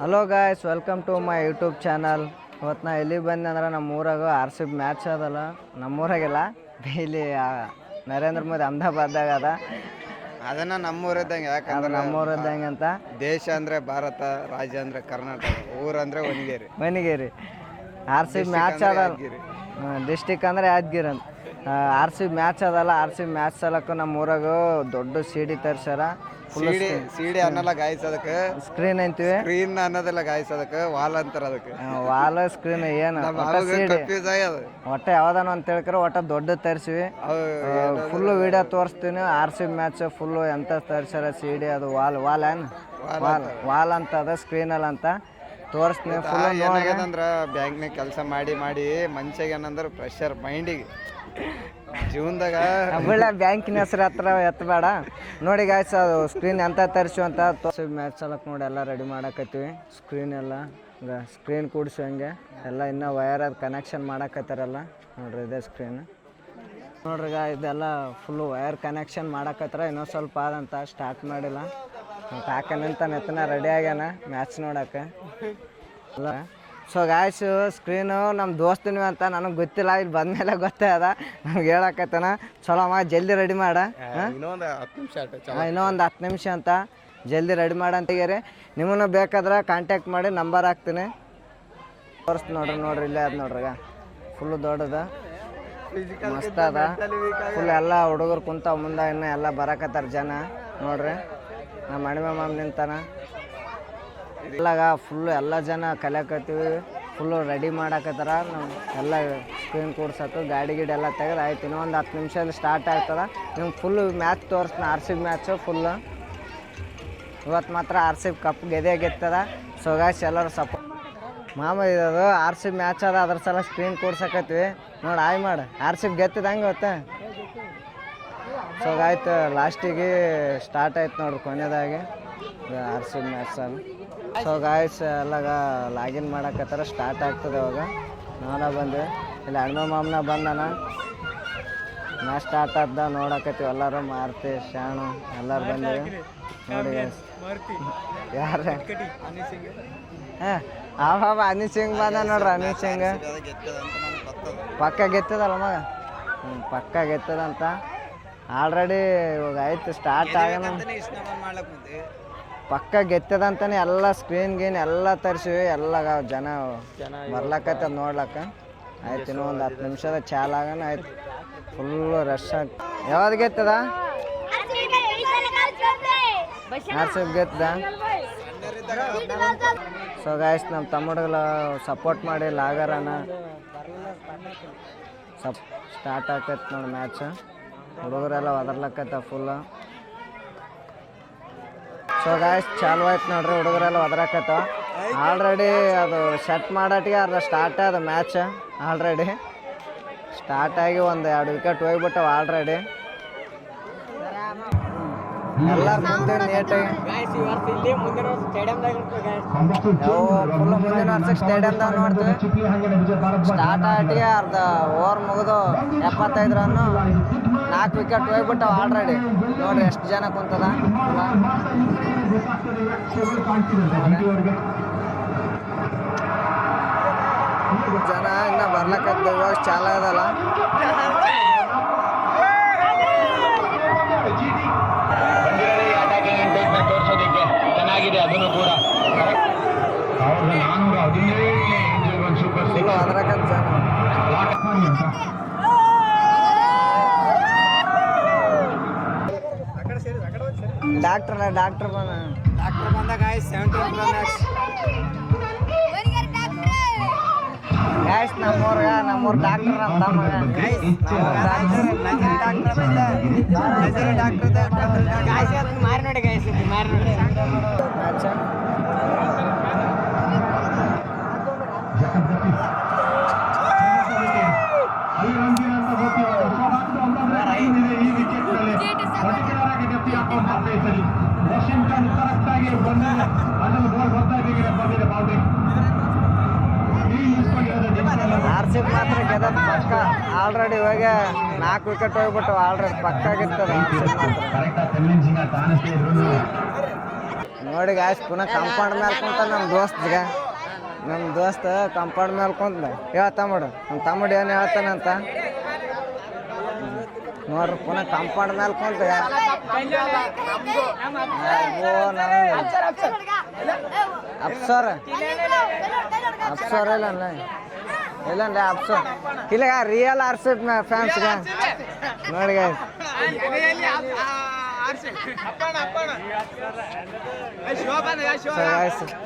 Hello guys, welcome to my YouTube channel. ಇವತ್ತು ನಾ ಎಲ್ಲಿಗೆ ಬಂದೆ ಅಂದ್ರೆ ನಮ್ಮ ಊರಾಗ RCB ಮ್ಯಾಚ್ ಅದಲ್ಲ. ನಮ್ಮೂರಾಗಿಲ್ಲ, ಇಲ್ಲಿ ನರೇಂದ್ರ ಮೋದಿ ಅಹಮದಾಬಾದ್ದಾಗ ಅದ. ಅದನ್ನ ನಮ್ಮೂರದ್ದಂಗೆ, ಯಾಕಂದ್ರೆ ನಮ್ಮೂರದ್ದಂಗೆ ಅಂತ. ದೇಶ ಅಂದ್ರೆ ಭಾರತ, ರಾಜ್ಯ ಅಂದ್ರೆ ಕರ್ನಾಟಕ, ಊರಂದ್ರೆ ವನಿಗೇರಿ. RCB ಮ್ಯಾಚ್ ಅದಲ್ಲ, ಡಿಸ್ಟಿಕ್ ಅಂದ್ರೆ ಯಾದಗಿರಿ ಅಂತ. RCB ಮ್ಯಾಚ್ ಅದಲ್ಲ. RCB ಮ್ಯಾಚ್ ಸಲಕ್ಕೆ ನಮ್ಮ ಊರಾಗ ದೊಡ್ಡ CD ತರ್ಸ್ಯಾರ. ಸಿಡಿ ಅನ್ನಲ್ಲ ಗಾಯಿಸೋದಕ್ಕೆ, ಸ್ಕ್ರೀನ್ ಅಂತೀವಿ. ಸ್ಕ್ರೀನ್ ಅನ್ನೋದೆಲ್ಲ ಗಾಯಿಸೋದಕ್ಕೆ ವಾಲ್ ಅಂತಾರ. ಅದಕ್ಕೆ ವಾಲ್ ಸ್ಕ್ರೀನ್ ಏನು ಒಟ್ಟ ಯಾವ್ದಾನ ಅಂತ ಹೇಳ್ಕರ ಒಟ್ಟ ದೊಡ್ಡ ತರಿಸಿವಿ. ಫುಲ್ಲು ವಿಡಿಯೋ ತೋರಿಸ್ತೀನಿ. RCB ಮ್ಯಾಚ್ ಫುಲ್ಲು ಎಂತ ತರ್ಸ್ಯಾರ CD. ಅದು ವಾಲ್ ಅಂತ ಅದ, ಸ್ಕ್ರೀನಲ್ಲಿ ಅಂತ ತೋರಿಸ್ತೀನಿ. ಫುಲ್ ಏನಾಗ್ಯದಂದ್ರೆ ಬ್ಯಾಂಕ್ನಾಗ ಕೆಲಸ ಮಾಡಿ ಮನುಷ್ಯಗೆ ಏನಂದ್ರೆ ಪ್ರೆಷರ್ ಮೈಂಡಿಗೆ ಜೀವನದಾಗ ಬ್ಯಾಂಕಿನ ಹೆಸರು ಹತ್ರ ಎತ್ತಬೇಡ. ನೋಡಿ ಗಾಯ್ಸ್, ಅದು ಸ್ಕ್ರೀನ್ ಎಂತ ತರಿಸಿ ಅಂತ ಮ್ಯಾಚ್ ಸಲಕ್ಕೆ ನೋಡಿ ಎಲ್ಲ ರೆಡಿ ಮಾಡಕತ್ತೀವಿ. ಸ್ಕ್ರೀನ್ ಎಲ್ಲ ಸ್ಕ್ರೀನ್ ಕೂಡಿಸಿ ಹಂಗೆ ಎಲ್ಲ ಇನ್ನೂ ವಯರ್ ಅದು ಕನೆಕ್ಷನ್ ಮಾಡಕತ್ತಾರಲ್ಲ. ನೋಡ್ರಿ ಇದೇ ಸ್ಕ್ರೀನ್ ನೋಡ್ರಿ ಇದೆಲ್ಲ ಫುಲ್ಲು ವಯರ್ ಕನೆಕ್ಷನ್ ಮಾಡಕತ್ತಾರ. ಇನ್ನೊಂದು ಸ್ವಲ್ಪ ಆದಂತ ಸ್ಟಾರ್ಟ್ ಮಾಡಿಲ್ಲ. ಕಾಕನಂತ ನೆತ್ತನ ರೆಡಿ ಆಗ್ಯಾನ ಮ್ಯಾಚ್ ನೋಡೋಕೆ ಅಲ್ಲ. ಸೊ ಗಾಯ್ಸ್, ಸ್ಕ್ರೀನು ನಮ್ಮ ದೋಸ್ತಿನೂ ಅಂತ ನನಗೆ ಗೊತ್ತಿಲ್ಲ. ಇಲ್ಲಿ ಬಂದಮೇಲೆ ಗೊತ್ತಾದ ನಮ್ಗೆ ಹೇಳಕತ್ತಾನ. ಚಲೋ ಜಲ್ದಿ ರೆಡಿ ಮಾಡ, ಇನ್ನೊಂದು 10 ನಿಮಿಷ ಅಂತ ಜಲ್ದಿ ರೆಡಿ ಮಾಡಂತೀರಿ. ನಿಮ್ಮನ್ನು ಬೇಕಾದ್ರೆ ಕಾಂಟ್ಯಾಕ್ಟ್ ಮಾಡಿ ನಂಬರ್ ಹಾಕ್ತೀನಿ. ತೋರಿಸ್ತೀನಿ ನೋಡ್ರಿ ಇಲ್ಲೇ ಅದು ನೋಡ್ರಿ. ಫುಲ್ಲು ದೊಡ್ಡದ ಮಸ್ತ್ ಅದ. ಫುಲ್ ಎಲ್ಲ ಹುಡುಗರು ಕುಂತಾವ ಮುಂದೆ. ಇನ್ನೂ ಎಲ್ಲ ಬರಕತ್ತಾರ ಜನ ನೋಡ್ರಿ. ನಮ್ಮ ಮಣಿಮೆ ಮಾಮ ನಿಂತಾನ. ಎಲ್ಲಾಗ ಫುಲ್ಲು ಎಲ್ಲ ಜನ ಕಲಿಯಾಕತ್ತೀವಿ. ಫುಲ್ಲು ರೆಡಿ ಮಾಡಕತ್ತಾರ. ನಾವು ಎಲ್ಲ ಸ್ಕ್ರೀನ್ ಕೂಡ್ಸೋಕೆ ಗಾಡಿ ಎಲ್ಲ ತೆಗೆದು ಆಯ್ತು. ಇನ್ನೊಂದು 10 ನಿಮಿಷದಲ್ಲಿ ಸ್ಟಾರ್ಟ್ ಆಗ್ತದೆ. ನಿಮ್ಗೆ ಫುಲ್ಲು ಮ್ಯಾಚ್ ತೋರಿಸ್ತೀನಿ. RCB match full. ಇವತ್ತು ಮಾತ್ರ RCB ಕಪ್ ಗೆತ್ತದ. ಸೊ ಗಾಯ್ಸ್, ಎಲ್ಲರೂ ಸಪೋರ್ಟ್ ಮಾಮ. ಇದು RCB ಮ್ಯಾಚ್ ಅದ, ಅದ್ರ ಸಲ ಸ್ಕ್ರೀನ್ ಕೂಡ್ಸಕತ್ತೀವಿ. ನೋಡಿ ಆಯ್ ಮಾಡಿ. RCB ಗೆತ್ತದ ಹಂಗೆ ಇವತ್ತು. ಸೊ ಆಯ್ತು, ಲಾಸ್ಟಿಗೆ ಸ್ಟಾರ್ಟ್ ಆಯ್ತು ನೋಡ್ರಿ ಕೊನೆಯದಾಗಿ RCB ಮ್ಯಾಚ್ ಅಲ್ಲಿ. ಸೊ ಗಾಯ್ಸ್, ಎಲ್ಲಾಗ ಲಾಗಿನ್ ಮಾಡಕತ್ತಾರ. ಸ್ಟಾರ್ಟ್ ಆಗ್ತದೆ ಇವಾಗ. ನಾನ ಬಂದೆ, ಇಲ್ಲಿ ಅಣ್ಣ ಮಾಮನ ಬಂದಾನ. ಮ್ಯಾಚ್ ಸ್ಟಾರ್ಟ್ ಆದ ನೋಡಕತ್ತೀವಿ. ಎಲ್ಲರೂ ಮಾರ್ತಿ ಶಾಣು ಎಲ್ಲರೂ ಬಂದಿವಿ ನೋಡಿ. ಯಾರ ಹಾಂ ಅನಿಲ್ ಸಿಂಗ್ ಬಂದ ನೋಡ್ರಿ. ಅನಿಲ್ ಸಿಂಗ್ ಪಕ್ಕ ಗೆತ್ತದಲ್ಲ ಮಗ. ಪಕ್ಕ ಗೆತ್ತದಂತ ಆಲ್ರೆಡಿ. ಇವಾಗ ಆಯ್ತು ಸ್ಟಾರ್ಟ್ ಆಗೋಣ. ಪಕ್ಕ ಗೆತ್ತದಂತಾನೆ ಎಲ್ಲ ಸ್ಕ್ರೀನ್ ಗೀನ್ ಎಲ್ಲ ತರಿಸಿವಿ. ಎಲ್ಲ ಜನ ಬರ್ಲಕ್ಕೈತದ ನೋಡ್ಲಕ್ಕ. ಆಯ್ತು, ಇನ್ನೂ ಒಂದು 10 ನಿಮಿಷದ ಚಾಲ್ ಆಗೋಣ. ಆಯ್ತು, ಫುಲ್ಲು ರಶ್ ಆಗಿ. ಯಾವ್ದು ಗೆತ್ತದ? RCB ಗೆತ್ತದ. ಸೊ ಗಾಯ್ಸ್, ನಮ್ಮ ತಮ್ಮಗಳ ಸಪೋರ್ಟ್ ಮಾಡಿ ಲಾಗರನ ಸ್ಟಾರ್ಟ್ ಆಗ್ತೈತೆ ನೋಡಿ ಮ್ಯಾಚ್. ಹುಡುಗರೆಲ್ಲ ಒದರ್ಲಕ್ಕೈತ ಫುಲ್ಲು. ಸೊ ಗಾಯ್ಸ್, ಚಾಲು ಆಯ್ತು ನೋಡ್ರಿ. ಹುಡುಗರೆಲ್ಲ ಒದರಾಕತ್ತ. ಆಲ್ರೆಡಿ ಅದು ಸೆಟ್ ಮಾಡೋಟಿಗೆ ಅರ್ಧ ಸ್ಟಾರ್ಟ್ ಆದ ಮ್ಯಾಚ್. ಆಲ್ರೆಡಿ ಸ್ಟಾರ್ಟ್ ಆಗಿ ಒಂದು 2 ವಿಕೆಟ್ ಹೋಗ್ಬಿಟ್ಟವು ಆಲ್ರೆಡಿ. ಎಲ್ಲರೂ ಮುಂದೆ ನೀಟಾಗಿ ಫುಲ್ಲು ಮುಂದಿನ ವರ್ಷಕ್ಕೆ ಸ್ಟೇಡಿಯಮ್ದಾಗ ನೋಡ್ತೀವಿ. ಸ್ಟಾರ್ಟ್ ಆಟಿಗೆ ಅರ್ಧ ಓವರ್ ಮುಗಿದು 75 ರನ್ನು, 4 ವಿಕೆಟ್ ಹೋಗ್ಬಿಟ್ಟವು ಆಲ್ರೆಡಿ. ನೋಡ್ರಿ ಎಷ್ಟು ಜನ ಕುಂತದ. ಜನ ಇನ್ನು ಬರ್ಲಕ್ಕದ್ದು. ಇವಾಗ ಚಾಲ ಅದಲ್ಲ. ಚೆನ್ನಾಗಿದೆ ಅದನ್ನು ಕೂಡ. ಅದ್ರಕ್ಕಂತ ಡಾಕ್ಟರ್ ಬಂದಾಗ 17 ರನ್ಸ್. ಗಾಯ್ಸ್, ನಮ್ಮೂರು ಡಾಕ್ಟರ್ ಅಂತ ಮಾರಿ ನೋಡಿ. ಗಾಯ್ಸ್, ಮಾರಿ ನೋಡಿ ಮ್ಯಾಚ್. RCB ಮಾತ್ರ ಗೆದ್ದ ಪಕ್ಕ ಆಲ್ರೆಡಿ. ಇವಾಗ 4 ವಿಕೆಟ್ ಹೋಗ್ಬಿಟ್ಟು ಆಲ್ರೆಡಿ ಪಕ್ಕಾಗಿರ್ತದ ನೋಡಿ ಗಾಯ್ಸ್ ಪುನಃ ಕಂಪೌಂಡ್ ಮೇಲೆ ಕುಂತ ನಮ್ಮ ದೋಸ್ತ ಕಂಪೌಂಡ್ ಮೇಲೆ ಕುಂತ ಹೇಳ್ತಾಮಡು ನಮ್ಮ ತಮ್ಮಡು ಏನು ಹೇಳ್ತಾನಂತ ನೋಡ್ರಿ ಪುನಃ ಕಂಪೌಂಡ್ ಮೇಲೆ ಕುಂತ ಅಪ್ಸರ್ ಇಲ್ಲಂದ್ರೆ ಅಪ್ಸರ್ ಇಲ್ಲ ರಿಯಲ್ RCB ಫ್ಯಾನ್ಸ್ಗ ನೋಡಿ ಗಾಯ್ಸ್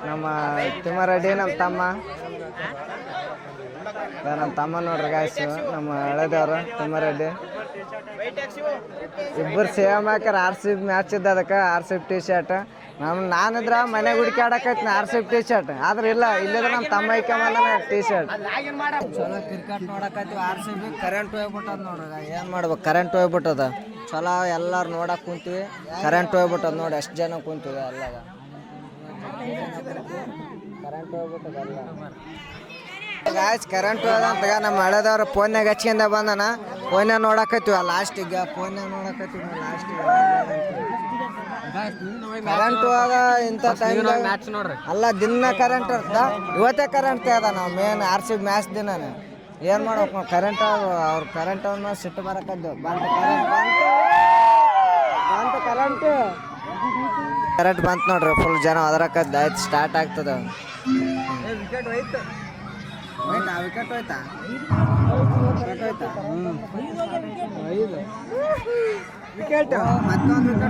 ನಮ್ಮ ತಿಮ್ಮಾರೆಡ್ಡಿ ನಮ್ಮ ತಮ್ಮ ನೋಡ್ರಿ ಗಾಯ್ಸ್ ನಮ್ಮ ಹಳೆದವ್ರು ತಿಮ್ಮಾರೆಡ್ಡಿ ಇಬ್ಬರು ಸೇಮ್ ಹಾಕ್ಯಾರ RCB ಮ್ಯಾಚ್ ಇದ್ದ ಅದಕ್ಕೆ RCB ಟಿ ಶರ್ಟ್ ನಾನಿದ್ರ ಮನೆಗೆ ಹುಡುಕಾಡಕೈತಿ RCB ಟಿ ಶರ್ಟ್ ಆದ್ರೆ ಇಲ್ಲ ಇಲ್ಲಿದ್ರೆ ನಮ್ಮ ತಮ್ಮ ಐಕೊಂಬಂದ ಟಿ ಶರ್ಟ್ ಚಲೋ ಕ್ರಿಕೆಟ್ ನೋಡಕೈತಿ RCB ಕರೆಂಟ್ ಹೋಗ್ಬಿಟ್ಟದ ನೋಡ್ರಿ ಏನು ಮಾಡ್ಬೇಕು ಕರೆಂಟ್ ಹೋಗ್ಬಿಟ್ಟದ ಚಲೋ ಎಲ್ಲರೂ ನೋಡಕ್ಕೆ ಕುಂತೀವಿ ಕರೆಂಟ್ ಹೋಗ್ಬಿಟ್ಟದ ನೋಡಿ ಎಷ್ಟು ಜನ ಕುಂತೀವಿ ಎಲ್ಲಾಗ ಕರೆಂಟ್ ಹೋಗ್ಬಿಟ್ಟದ ಎಲ್ಲ ಗಾಯ್ಸ್ ಕರೆಂಟ್ ಹೋದಂತ ನಮ್ಮ ಹಳೆದವ್ರು ಫೋನ್ಯಾಗ ಹಚ್ಕೊಂಡ ಬಂದನ ಫೋನ್ಯಾಗ ನೋಡಕತ್ತೀವಿ ಲಾಸ್ಟಿಗೆ ಫೋನ್ಯಾಗ ನೋಡಕತ್ತೀವಿ ಲಾಸ್ಟಿಗೆ ಕರೆಂಟ್ ಹೋಗ ಇಂಥ ಟೈಮ್ ಮ್ಯಾಚ್ ನೋಡ್ರಿ ಅಲ್ಲ ದಿನ ಕರೆಂಟ್ ಇರ್ತ ಇವತ್ತೇ ಕರೆಂಟ್ ತೆಗ್ದ ನಾವು ಮೇನ್ RCB ಮ್ಯಾಚ್ ದಿನಾನೆ ಏನು ಮಾಡ್ಬೇಕು ನಾವು ಕರೆಂಟ್ ಅವ್ರ ಕರೆಂಟ್ ಅವನ್ನ ಸಿಟ್ಟು ಬರಕದ್ದು ಕರೆಂಟ್ ಬಂತು ನೋಡ್ರಿ ಫುಲ್ ಜನ ಅದರಕದ್ದು ಆಯ್ತು ಸ್ಟಾರ್ಟ್ ಆಗ್ತದ ವಿಕೆಟ್ ಹೋಯ್ತು ವಿಕೆಟ್ ಹೋಯ್ತಾ ವಿಕೆಟ್ ಮತ್ತೊಂದು ವಿಕೆಟ್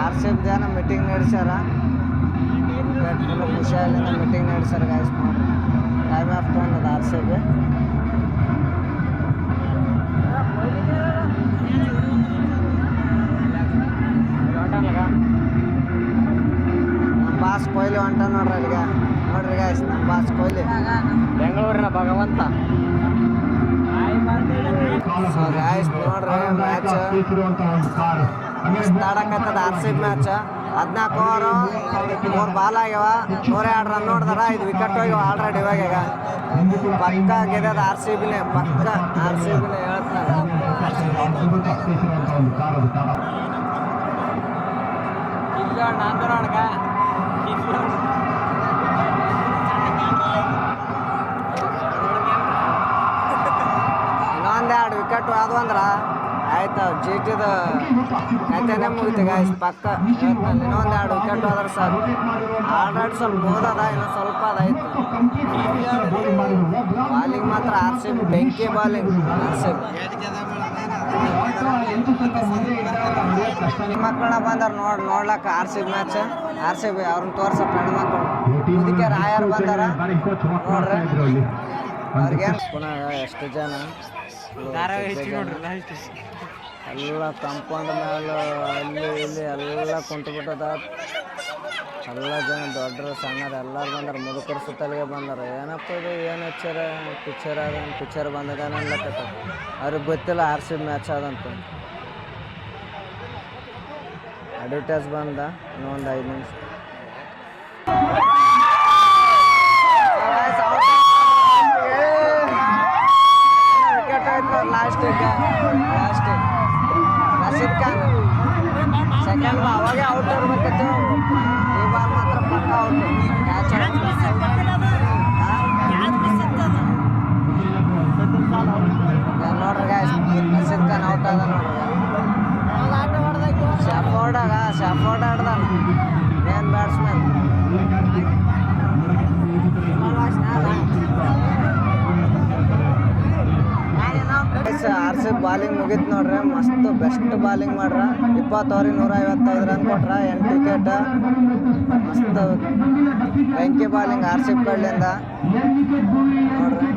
RCB ಜನ ಮೀಟಿಂಗ್ ನಡೆಸ್ಯಾರ ಖುಷಿಯಾಗಿಂದ ಮೀಟಿಂಗ್ ನಡೆಸ್ಯಾರ ಗಾಯ್ಸ್ ನೋಡ್ರಿ ಟೈಮ್ ಆಫ್ ತೊಗೊಂಡದ RCB ನಮ್ಮ ಬಾಸ್ ಕೊಹ್ಲಿ ಹೊಂಟ ನೋಡ್ರಿ ಅಲ್ಲಿಗೆ ನೋಡ್ರಿ ಗಾಯ್ಸ್ ನಮ್ಮ ಬಾಸ್ ಕೊಹ್ಲಿ ಬೆಂಗಳೂರಿನ ಭಗವಂತ ಸೊ ಗಾಯ್ಸ್ ನೋಡ್ರಿ ಮ್ಯಾಚ್ ಆಡಕತ್ತದ RCB ಮ್ಯಾಚ್ 14 ಓವರು 3 ಬಾಲ್ ಆಗ್ಯಾವ 102 ರನ್ ನೋಡಿದಾರ 5 ವಿಕೆಟ್ ಹೋಗ್ಯಾವ ಆಲ್ರೆಡಿ ಇವಾಗ ಪಕ್ಕ ಗೆದ್ದದ RCBನೇ ಪಕ್ಕ RCBನೇ ಹೇಳ್ತಾರೆ ಇನ್ನೊಂದೆರಡು ವಿಕೆಟ್ ಆದ್ವು ಅಂದ್ರೆ ಆಯ್ತು GTದು ಕತೆನೇ ಮುಗಿತು ಗಾಯ್ಸ್ ಪಕ್ಕ ಇನ್ನೊಂದೆರಡು ವಿಕೆಟ್ ಹೋದ್ರೆ ಸರ್ ಆಲ್ರೆಡಿ ಸ್ವಲ್ಪ ಓದದ ಇನ್ನೂ ಸ್ವಲ್ಪ ಅದಾಯ್ತು ಬಾಲಿಂಗ್ ಮಾತ್ರ RCB ಬೆಂಕಿ ಬಾಲಿಂಗ್ RCB ಮಕ್ಕಳ ಬಂದಾರ ನೋಡ್ಲಕ್ಕ RCB ಮ್ಯಾಚ್ RCB ಅವ್ರನ್ನ ತೋರ್ಸಪ್ಪ ಹೆಣ್ಮಕ್ಳು ಇದಕ್ಕೆ ರಾಯರ್ ಬಂದಾರ ನೋಡ್ರಿ ಅವ್ರಿಗೇನು ಪುನಃ ಎಷ್ಟು ಜನ ಎಲ್ಲ ಕಂಪೌಂಡ್ ಮೇಲೆ ಅಲ್ಲಿ ಇಲ್ಲಿ ಎಲ್ಲ ಕುಂತ್ಬಿಟ್ಟದ ಎಲ್ಲ ಜನ ದೊಡ್ಡರು ಸಣ್ಣರು ಎಲ್ಲರೂ ಬಂದಾರ ಮುದುಕರು ಸುತ್ತಲಿಗೆ ಬಂದಾರ ಏನಪ್ಪ ಇದು ಏನು ಹಚ್ಚಾರ ಪಿಕ್ಚರ್ ಬಂದದ ಅನ್ಲತ್ತ ಅವ್ರಿಗೆ ಗೊತ್ತಿಲ್ಲ RCB ಮ್ಯಾಚ್ ಅದಂತ ಅಡ್ವರ್ಟೈಸ್ ಬಂದ ಇನ್ನೊಂದು 5 ನಿಮಿಷ ವಿಕೆಟ್ ಆಯ್ತು ಲಾಸ್ಟಿಗೆ ರಶೀದ್ ಖಾನ್ ಸೆಕೆಂಡ್ ಅವಾಗೆ ಔಟ್ ಇರ್ಬೇಕಿತ್ತು ಈ ಬಾಲ್ ಮಾತ್ರ ಪಕ್ಕ ಔಟ್ ಕ್ಯಾಚ್ ನೋಡ್ರಿ ಗಾಯ್ಸ್ ರಶೀದ್ ಖಾನ್ ಔಟ್ ಅದ ನೋಡ್ರಿ ಶಾಫೋರ್ಡ್ ಆಡ್ದಾನ ಮೇನ್ ಬ್ಯಾಟ್ಸ್ಮನ್ RCB ಬಾಲಿಂಗ್ ಮುಗಿತು ನೋಡ್ರಿ ಮಸ್ತ್ ಬೆಸ್ಟ್ ಬಾಲಿಂಗ್ ಮಾಡ್ರ 20 ಓವರಿಗೆ 155 ರನ್ ಕೊಟ್ರ 8 ವಿಕೆಟ್ ಮಸ್ತ್ ಬೆಂಕಿ ಬಾಲಿಂಗ್ RCB ಕಡೆಯಿಂದ ನೋಡ್ರಿ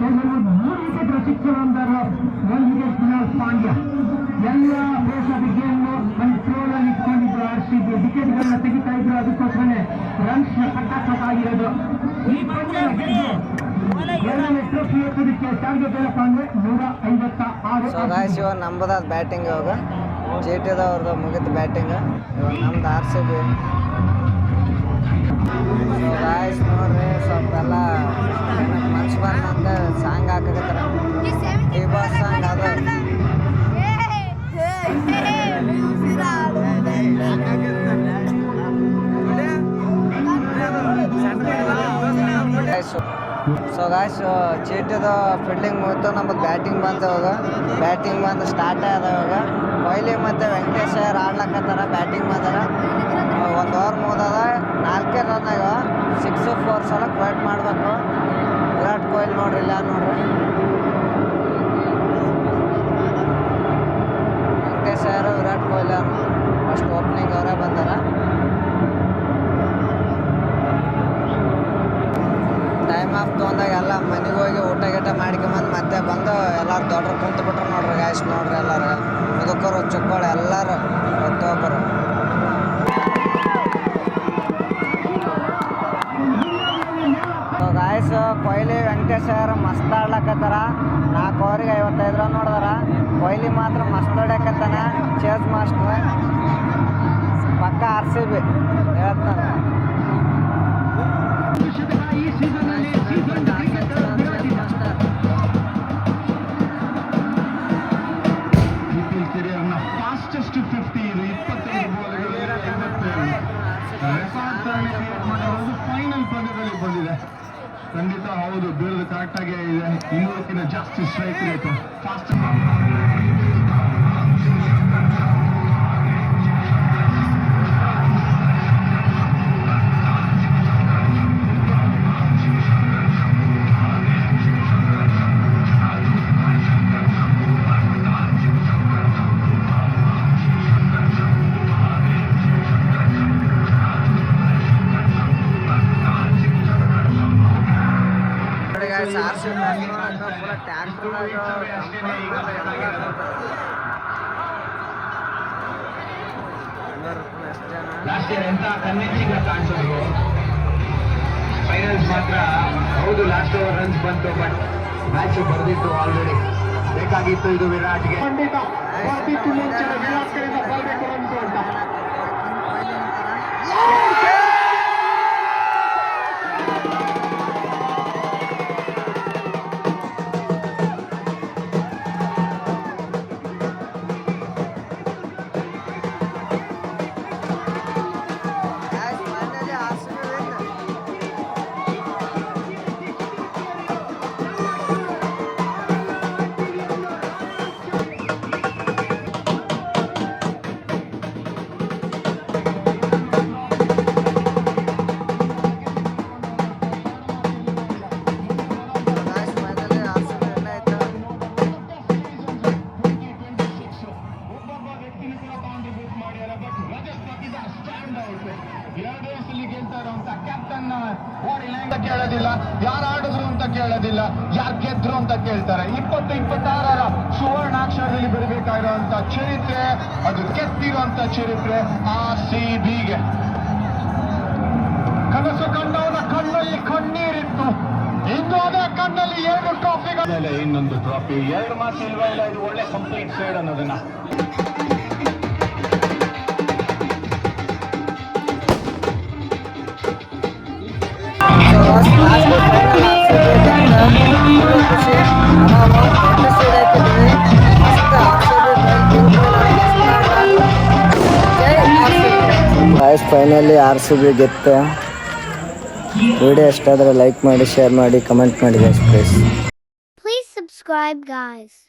ಎಲ್ಲ ದೇಶದ ಗೇಮ್ ಕಂಟ್ರೋಲ್ ಅಲ್ಲಿ ಇಟ್ಕೊಂಡಿದ್ರು RCB ವಿಕೆಟ್ಗಳನ್ನ ತೆಗಿತಾ ಇದ್ರು ಅದಕ್ಕೋಸ್ಕರನೇ ರನ್ಸ್ ಕಟ್ಟಾಕಬೇಕಾಗಿರೋದು ಈ ಸೊ ಗಾಯ್ಸ್ ಇವಾಗ ನಮ್ಮದ ಬ್ಯಾಟಿಂಗ್ ಇವಾಗ GTದವ್ರದ್ದು ಮುಗಿತು ಬ್ಯಾಟಿಂಗ್ ಇವಾಗ ನಮ್ದು RCB ಗಾಯ್ಸ್ ನೋಡ್ರಿ ಸ್ವಲ್ಪ ಎಲ್ಲ ಮನ್ಸು ಬಂದಂತ ಸಾಂಗ್ ಹಾಕಕತ್ತಾರ ಈ ಬಾಸ್ ಸಾಂಗ್ ಅದ ಸೊ ಗಾಯ್ಸ್ ಚೀಟಿದು ಫೀಲ್ಡಿಂಗ್ ಮುಗಿತು ನಮಗೆ ಬ್ಯಾಟಿಂಗ್ ಬಂತು ಇವಾಗ ಬ್ಯಾಟಿಂಗ್ ಬಂದು ಸ್ಟಾರ್ಟ್ ಆದ ಇವಾಗ ಕೊಹ್ಲಿ ಮತ್ತು ವೆಂಕಟೇಶ್ ಅಯ್ಯರ್ ಆಡ್ಲಕತ್ತಾರ ಬ್ಯಾಟಿಂಗ್ ಬಂದಾರ 1 ಓವರ್ ಮುಗ್ದದ 4 ರನ್ನಾಗ 6-4 ಸಲಕ್ಕೆ ಬ್ಯಾಟ್ ಮಾಡಬೇಕು ವಿರಾಟ್ ಕೊಹ್ಲಿ ನೋಡ್ರಿ ಇಲ್ಲ ನೋಡ್ರಿ ವೆಂಕಟೇಶ್ ಅಯ್ಯರ್ ವಿರಾಟ್ ಕೊಹ್ಲಿ ಅವ್ರು ಫಸ್ಟ್ ಓಪನಿಂಗ್ ಅವರೇ ಬಂದಾರ ಟೈಮ್ ಆಫ್ ತೊಗೊಂಡಾಗ ಎಲ್ಲ ಮನೆಗೆ ಹೋಗಿ ಊಟ ಗೀಟ ಮಾಡ್ಕೊಂಬಂದು ಮತ್ತೆ ಬಂದು ಎಲ್ಲರೂ ದೊಡ್ಡರು ಕುಂತು ಬಿಟ್ರು ನೋಡ್ರಿ ಗಾಯ್ಸ್ ನೋಡ್ರಿ ಎಲ್ಲರೂ ಮುದುಕರು ಚಿಕ್ಕಳು ಎಲ್ಲರೂ ಪ್ರತಿಯೊಬ್ಬರು ಗಾಯ್ಸ್ ಕೊಹ್ಲಿ ವೆಂಕಟೇಶ್ ಅಯ್ಯರ್ ಮಸ್ತ್ ಆಡ್ಲಕತ್ತಾರ 4 ಓವರಿಗೆ 55 ರನ್ ನೋಡಿದಾರ ಕೊಹ್ಲಿ ಮಾತ್ರ ಮಸ್ತ್ ಆಡಕತ್ತಾನ ಚೇಸ್ ಮಾಸ್ಟರ್ ಪಕ್ಕ RCB ಹೇಳ್ತಾನೆ ಫಾಸ್ಟೆಸ್ಟ್ 50 ಇದು 25 ಬಾಲ್ಗಳಲ್ಲಿ 57 ರೆಕಾರ್ಡ್ ಮಾಡಿರೋದು ಫೈನಲ್ ಪಂದ್ಯದಲ್ಲಿ ಬಂದಿದೆ ಖಂಡಿತ ಹೌದು ಬೀಳೋದು ಕರೆಕ್ಟ್ ಆಗಿ ಇದೆ 200ಕ್ಕಿಂತ ಜಾಸ್ತಿ strike rate fast last year ಎಂತ ಕನ್ವಿನ್ಸಿಂಗ್ ಕಾಣಿಸೋದು ಫೈನಲ್ಸ್ ಮಾತ್ರ ಹೌದು ಲಾಸ್ಟ್ ಓವರ್ ರನ್ಸ್ ಬಂತು ಬಟ್ ಮ್ಯಾಚ್ ಬರ್ದಿತ್ತು ಆಲ್ರೆಡಿ ಬೇಕಾಗಿತ್ತು ಇದು ವಿರಾಟ್ಗೆ ಖಂಡಿತ ಬರ್ದಿತ್ತು ಮುಂಚೆ ವಿರಾಟ್ ಕಡೆಯಿಂದ ಬರಬೇಕು ರನ್ಸ್ ಅಂತ ಕೇಳೋದಿಲ್ಲ ಯಾರು ಆಡಿದ್ರು ಅಂತ ಕೇಳೋದಿಲ್ಲ ಯಾರು ಗೆದ್ರು ಅಂತ ಕೇಳ್ತಾರೆ 2026 ಸುವರ್ಣಾಕ್ಷರದಲ್ಲಿ ಬರಬೇಕಾಗಿರುವಂತ ಚರಿತ್ರೆ ಅದು ಕೆತ್ತಿರುವಂತ ಚರಿತ್ರೆ RCBಗೆ ಕನಸು ಕಂಡವನ ಕಣ್ಣಲ್ಲಿ ಕಣ್ಣೀರಿತ್ತು ಇಂದು ಅದೇ ಕಣ್ಣಲ್ಲಿ 2 ಟ್ರಾಫಿಗಳ ಇನ್ನೊಂದು ಟ್ರಾಫಿ 2 ಮಾತು ಇಲ್ವಾ ಇಲ್ಲ ಇದು ಒಳ್ಳೆ ಕಂಪ್ಲೀಟ್ ಸೈಡ್ ಅನ್ನೋದನ್ನ ಫೈನಲಿ RCB ಗೆತ್ತ ವಿಡಿಯೋ ಇಷ್ಟ ಆದರೆ ಲೈಕ್ ಮಾಡಿ ಶೇರ್ ಮಾಡಿ ಕಮೆಂಟ್ ಮಾಡಿ ಗೈಸ್ ಪ್ಲೀಸ್ subscribe guys.